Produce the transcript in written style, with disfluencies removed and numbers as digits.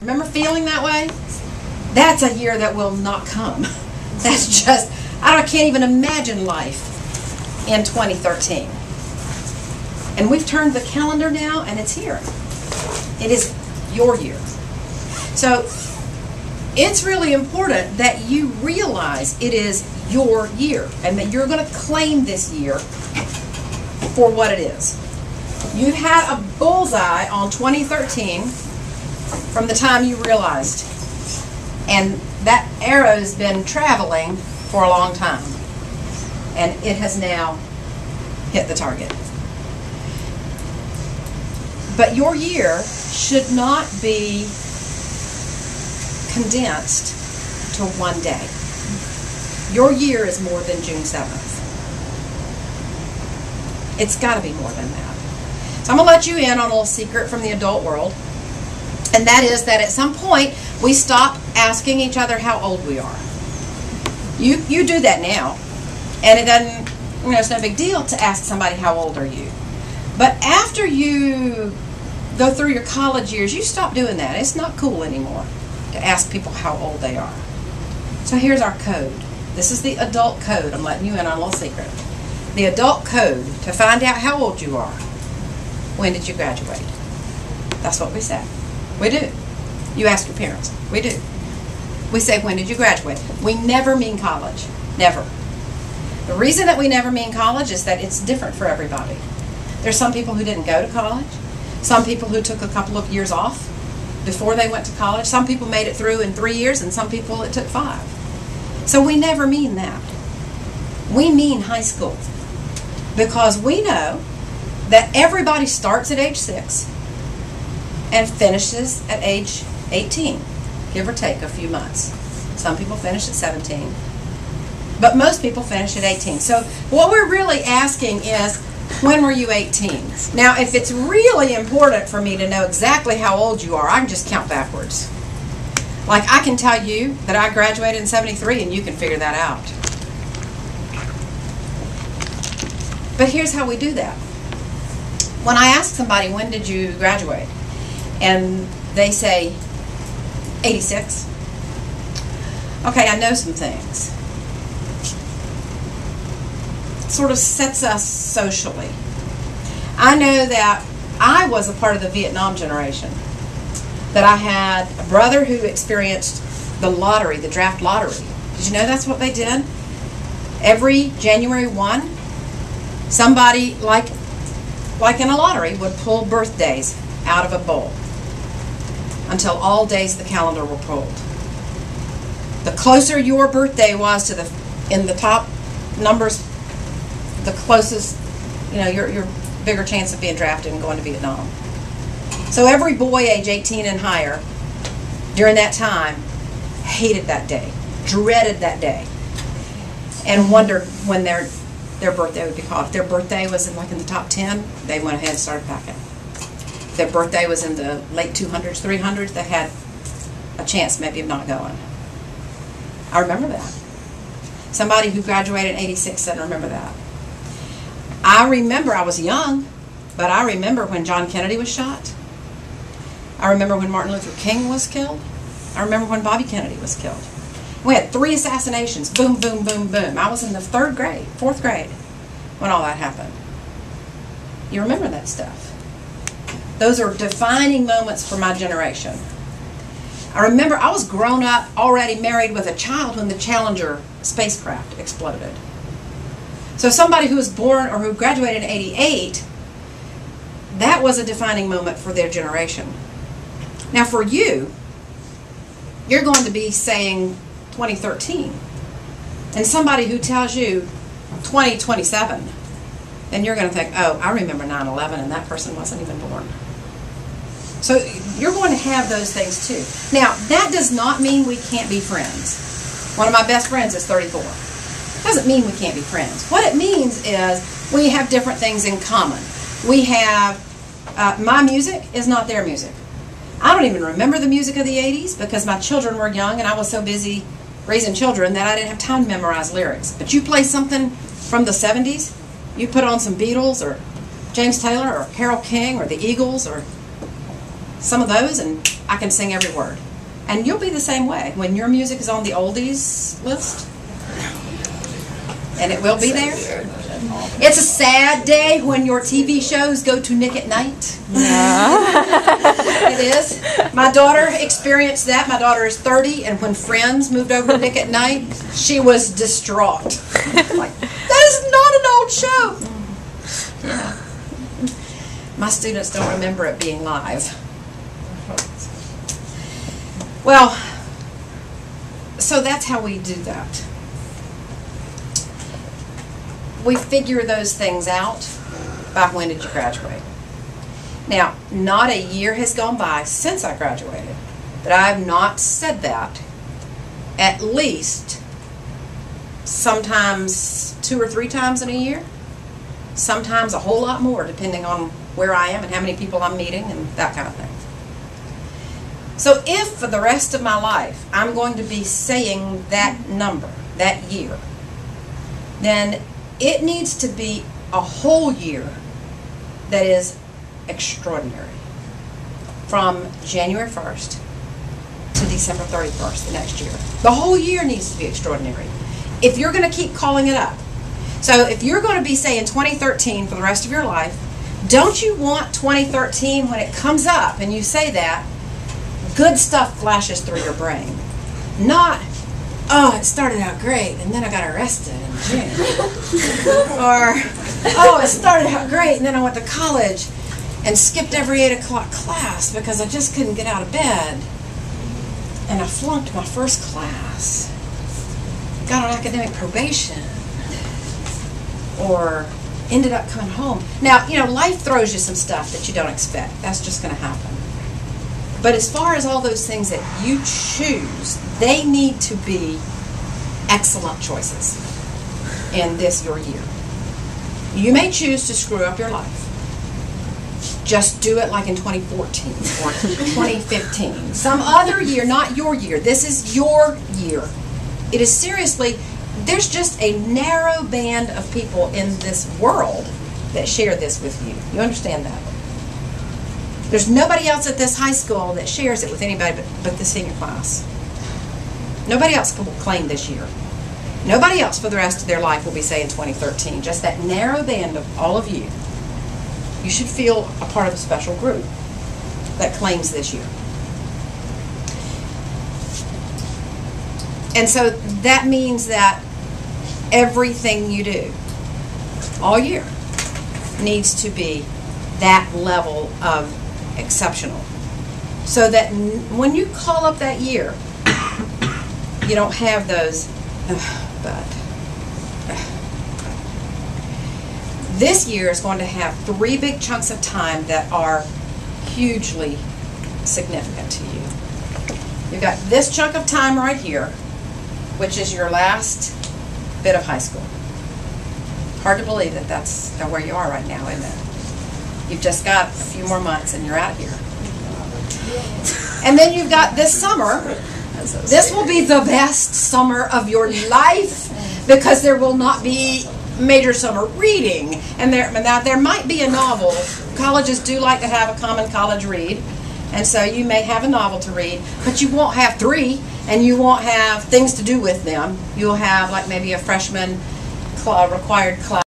Remember feeling that way? That's a year that will not come. That's just, I can't even imagine life in 2013. And we've turned the calendar now, and it's here. It is your year. So it's really important that you realize it is your year and that you're going to claim this year for what it is. You've had a bullseye on 2013 from the time you realized. And that arrow's been traveling for a long time. And it has now hit the target. But your year should not be condensed to one day. Your year is more than June 7th. It's got to be more than that. So I'm going to let you in on a little secret from the adult world. And that is that at some point, we stop asking each other how old we are. You do that now. And it doesn't, it's no big deal to ask somebody how old are you. But after you go through your college years, you stop doing that. It's not cool anymore to ask people how old they are. So here's our code. This is the adult code. I'm letting you in on a little secret. The adult code to find out how old you are. When did you graduate? That's what we say. We do. You ask your parents. We do. We say, when did you graduate? We never mean college. Never. The reason that we never mean college is that it's different for everybody. There's some people who didn't go to college. Some people who took a couple of years off before they went to college. Some people made it through in 3 years, and some people it took 5. So we never mean that. We mean high school. Because we know that everybody starts at age 6 and finishes at age 18, give or take a few months. Some people finish at 17, but most people finish at 18. So what we're really asking is, when were you 18? Now, if it's really important for me to know exactly how old you are, I can just count backwards. Like, I can tell you that I graduated in 73, and you can figure that out. But here's how we do that. When I ask somebody, when did you graduate? And they say, 86. Okay, I know some things. It sort of sets us socially. I know that I was a part of the Vietnam generation. That I had a brother who experienced the lottery, the draft lottery. Did you know that's what they did? Every January 1, somebody, like in a lottery, would pull birthdays out of a bowl until all days of the calendar were pulled. The closer your birthday was to in the top numbers, the closest, your bigger chance of being drafted and going to Vietnam. So every boy age 18 and higher during that time hated that day, dreaded that day, and wondered when their birthday would be called. If their birthday was in the top 10, they went ahead and started packing. If their birthday was in the late 200s, 300s, they had a chance maybe of not going. I remember that. Somebody who graduated in 86 said, I remember that. I remember, I was young, but I remember when John Kennedy was shot. I remember when Martin Luther King was killed. I remember when Bobby Kennedy was killed. We had 3 assassinations. Boom, boom, boom, boom. I was in the 4th grade, when all that happened. You remember that stuff. Those are defining moments for my generation. I remember I was grown up, already married with a child when the Challenger spacecraft exploded. So somebody who was born or who graduated in 88, that was a defining moment for their generation. Now for you, you're going to be saying 2013. And somebody who tells you 2027, then you're going to think, oh, I remember 9/11 and that person wasn't even born. So you're going to have those things too. Now, that does not mean we can't be friends. One of my best friends is 34. Doesn't mean we can't be friends. What it means is we have different things in common. We have, my music is not their music. I don't even remember the music of the 80s because my children were young and I was so busy raising children that I didn't have time to memorize lyrics. But you play something from the 70s, you put on some Beatles or James Taylor or Carole King or the Eagles or some of those, and I can sing every word. And you'll be the same way. When your music is on the oldies list, and it will be there. It's a sad day when your TV shows go to Nick at Night. It is. My daughter experienced that. My daughter is 30, and when Friends moved over to Nick at Night, she was distraught. Like, that is not an old show. Yeah. My students don't remember it being live. Well, so that's how we do that. We figure those things out by when did you graduate. Now, not a year has gone by since I graduated, but I have not said that at least sometimes 2 or 3 times in a year, sometimes a whole lot more depending on where I am and how many people I'm meeting and that kind of thing. So if for the rest of my life I'm going to be saying that number, that year, then it needs to be a whole year that is extraordinary. From January 1st to December 31st the next year. The whole year needs to be extraordinary. If you're going to keep calling it up. So if you're going to be saying 2013 for the rest of your life, don't you want 2013 when it comes up and you say that, good stuff flashes through your brain. Not, oh, it started out great and then I got arrested in June. Or, oh, it started out great and then I went to college and skipped every 8 o'clock class because I just couldn't get out of bed. And I flunked my first class. Got on academic probation. Or ended up coming home. Now, you know, life throws you some stuff that you don't expect. That's just going to happen. But as far as all those things that you choose, they need to be excellent choices in this your year. You may choose to screw up your life. Just do it like in 2014 or 2015. Some other year, not your year. This is your year. It is seriously, there's just a narrow band of people in this world that share this with you. You understand that? There's nobody else at this high school that shares it with anybody but the senior class. Nobody else will claim this year. Nobody else for the rest of their life will be saying 2013. Just that narrow band of all of you. You should feel a part of a special group that claims this year. And so that means that everything you do all year needs to be that level of exceptional. So that when you call up that year, you don't have those, but. This year is going to have 3 big chunks of time that are hugely significant to you. You've got this chunk of time right here, which is your last bit of high school. Hard to believe that that's where you are right now, isn't it? You've just got a few more months and you're out here. And then you've got this summer. This will be the best summer of your life because there will not be major summer reading. And there might be a novel. Colleges do like to have a common college read. And so you may have a novel to read, but you won't have 3, and you won't have things to do with them. You'll have like maybe a freshman required class